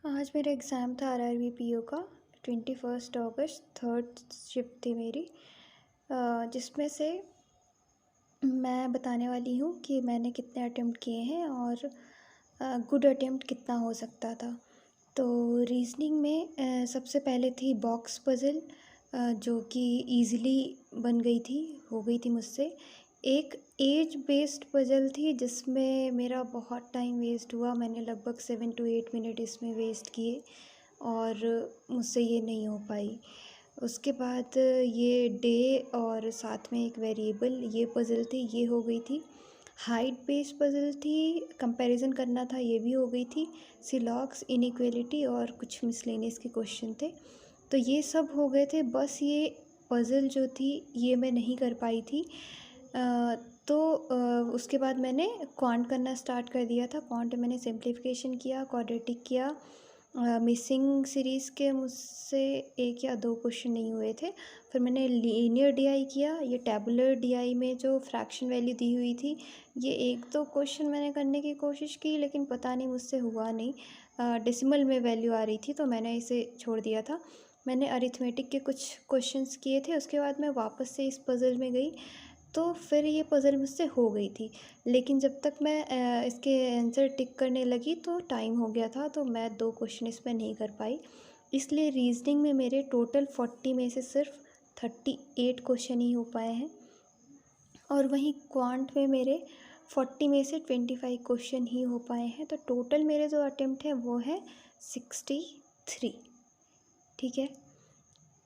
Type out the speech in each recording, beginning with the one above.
आज मेरा एग्ज़ाम था आरआरबी पीओ का 21 अगस्त थर्ड शिफ्ट थी मेरी, जिसमें से मैं बताने वाली हूँ कि मैंने कितने अटेम्प्ट किए हैं और गुड अटेम्प्ट कितना हो सकता था। तो रीज़निंग में सबसे पहले थी बॉक्स पज़ल, जो कि ईज़िली बन गई थी, हो गई थी मुझसे। एक एज बेस्ड पज़ल थी जिसमें मेरा बहुत टाइम वेस्ट हुआ, मैंने लगभग 7 to 8 मिनट इसमें वेस्ट किए और मुझसे ये नहीं हो पाई। उसके बाद ये डे और साथ में एक वेरिएबल ये पज़ल थी, ये हो गई थी। हाइट बेस्ड पज़ल थी, कंपैरिज़न करना था, ये भी हो गई थी। सिलॉक्स, इनइक्वालिटी और कुछ मिसलेनियस के क्वेश्चन थे, तो ये सब हो गए थे। बस ये पज़ल जो थी ये मैं नहीं कर पाई थी। तो उसके बाद मैंने क्वांट करना स्टार्ट कर दिया था। क्वांट में मैंने सिंप्लीफिकेशन किया, क्वाड्रेटिक किया। मिसिंग सीरीज़ के मुझसे 1 या 2 क्वेश्चन नहीं हुए थे। फिर मैंने लीनियर डीआई किया। ये टैबुलर डीआई में जो फ्रैक्शन वैल्यू दी हुई थी, ये 1-2 क्वेश्चन मैंने करने की कोशिश की, लेकिन पता नहीं मुझसे हुआ नहीं। डेसिमल में वैल्यू आ रही थी तो मैंने इसे छोड़ दिया था। मैंने अरिथमेटिक के कुछ क्वेश्चंस किए थे, उसके बाद मैं वापस से इस पज़ल में गई, तो फिर ये पज़ल मुझसे हो गई थी। लेकिन जब तक मैं इसके आंसर टिक करने लगी तो टाइम हो गया था, तो मैं 2 क्वेश्चन इसमें नहीं कर पाई। इसलिए रीज़निंग में मेरे टोटल 40 में से सिर्फ 38 क्वेश्चन ही हो पाए हैं और वहीं क्वांट में मेरे 40 में से 25 क्वेश्चन ही हो पाए हैं। तो टोटल मेरे जो अटेम्प्ट हैं वो है 63। ठीक है।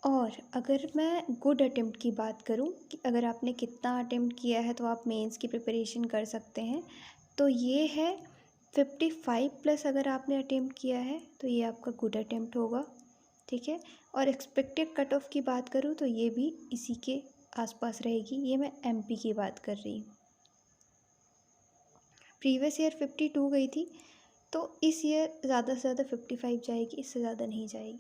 और अगर मैं गुड अटेम्प्ट की बात करूं कि अगर आपने कितना अटेम्प्ट किया है तो आप मेंस की प्रिपरेशन कर सकते हैं, तो ये है 55 प्लस। अगर आपने अटेम्प्ट किया है तो ये आपका गुड अटेम्प्ट होगा। ठीक है। और एक्सपेक्टेड कट ऑफ की बात करूं तो ये भी इसी के आसपास रहेगी। ये मैं एमपी की बात कर रही हूँ। प्रीवियस ईयर 52 गई थी, तो इस ईयर ज़्यादा से ज़्यादा 55 जाएगी, इससे ज़्यादा नहीं जाएगी।